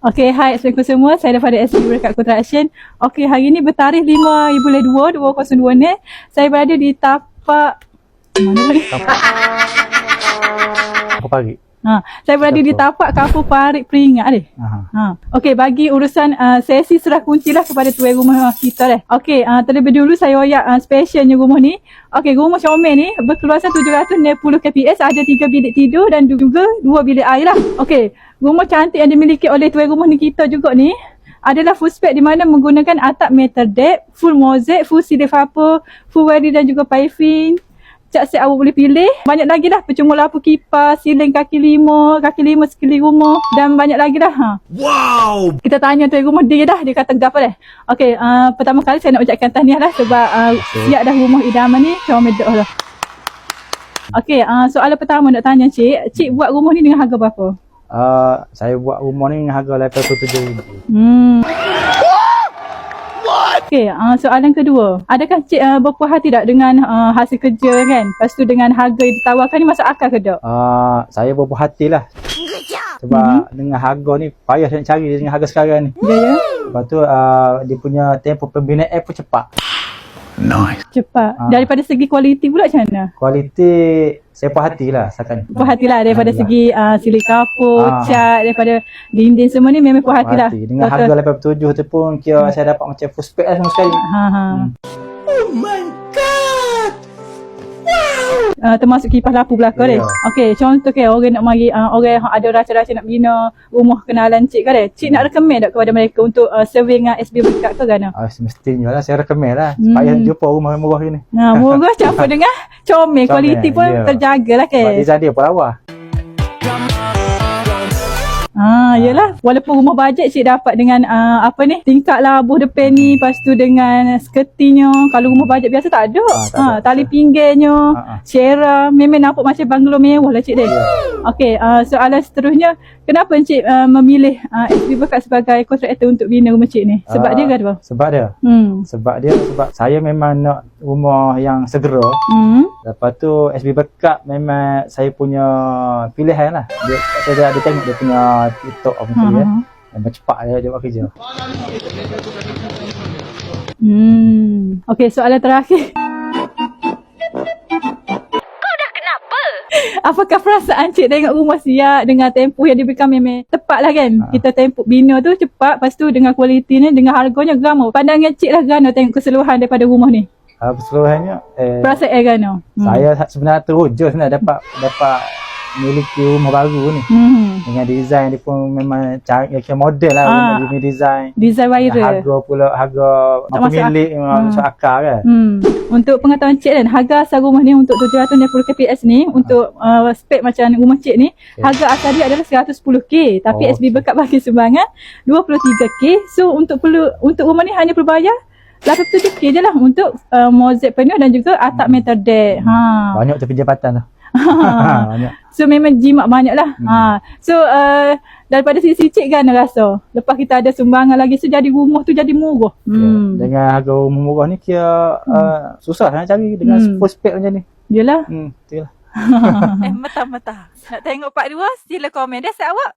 Okay, hai assalamualaikum semua. Saya daripada SB Berkat Construction. Okay, hari ni bertarikh 5/2/2002 ni. Saya berada di tapak mana lagi? Apa pagi? Saya berada di tapak Kampung Parit Peringat deh. Okey, bagi urusan sesi serah kunci lah kepada tuan rumah kita deh. Okey, terlebih dulu saya royak specialnya rumah ni. Okey, rumah comel ni berkeluasan 760 kps, ada 3 bilik tidur dan juga 2 bilik air lah. Okey, rumah cantik yang dimiliki oleh tuan rumah ni kita juga ni adalah full spec di mana menggunakan atap metal deck, full mozaik, full ceiling vapor, full wiring dan juga piping. Cat set awak boleh pilih. Banyak lagi dah, percuma lampu kipas, siling kaki lima sekeliling rumah dan banyak lagi dah. Wow! Kita tanya tuan rumah dia dah, dia kata apa dah. Okey, pertama kali saya nak ucapkan tahniah lah sebab siap dah rumah idaman ni, comel dah lah. Okey, soalan pertama nak tanya cik buat rumah ni dengan harga berapa? Saya buat rumah ni dengan harga RM87,000. Okey, soalan kedua. Adakah cik berpuas hati tak dengan hasil kerja kan? Lepas tu dengan harga yang ditawarkan ni masuk akal ke tak? Saya berpuas hati lah. Sebab dengan harga ni payah nak cari dengan harga sekarang ni. Ya. Lepas tu dia punya tempoh pembinaan pun cepat. Nice. Cepat. Daripada segi kualiti pula macam mana? Kualiti saya puas hati lah sekarang ni. Puas hati lah daripada segi siling kapur, cat, daripada dinding semua ni memang puas hati lah. Dengan harga 87 tu pun kira saya dapat macam full spec lah semua sekali. Oh my god! Wow! Termasuk kipas lampu belakang deh. Okey, contoh orang nak mari orang ada rasa-rasa nak bina rumah kenalan cik ke deh. Cik nak recommend tak kepada mereka untuk survey dengan SB Berkat ke kan? Semestinya lah saya recommend lah supaya jumpa rumah murah ni. Murah campur dengan comel, kualiti pun terjaga lah kan. Sebab design dia pun lawa. Yelah, walaupun rumah bajet cik dapat dengan tingkap labuh depan ni, lepas tu dengan skirtinya. Kalau rumah bajet biasa tak ada. Tali pinggirnya, syera, memang nampak macam banglo mewah lah cik deh. Okey, soalan seterusnya, kenapa cik memilih SB Berkat sebagai kontraktor untuk bina rumah cik ni? Sebab dia ke apa? Sebab dia. Sebab saya memang nak rumah yang segera. Lepas tu SB Berkat memang saya punya pilihan lah. Saya ada tengok dia punya TikTok apa dia. Memang cepat dia buat kerja. Okey, soalan terakhir. Apakah perasaan cik tengok rumah siap dengan tempoh yang diberikan memang tepat lah kan? Kita tempoh bina tu cepat, lepas tu dengan kualiti ni, dengan harganya gama. Pandangan cik lah gana tengok keseluruhan daripada rumah ni? Keseluruhannya perasaan gana? Saya sebenarnya teruja sebenarnya dapat miliki rumah baru ni. Dengan design dia pun memang model lah punya design viral. Harga pemilik masuk akal kan. Untuk pengetahuan cik kan, harga asal rumah ni untuk 760 kps ni, untuk spek macam rumah cik ni, harga asal dia adalah 110k, tapi SB Berkat bagi sumbangan 23k. So untuk rumah ni hanya perlu bayar 87k je lah untuk mozaik penuh dan juga atap metal deck. Banyak tu pendapatan tu. Banyak. So memang jimat banyak lah. So daripada sisi cik kan rasa lepas kita ada sumbangan lagi, so jadi rumah tu jadi murah. Dengan harga rumah murah ni kira susah nak cari dengan full spec macam ni. Yelah. Betul lah. Mentah-mentah. Nak tengok part 2, sila komen. That's awak.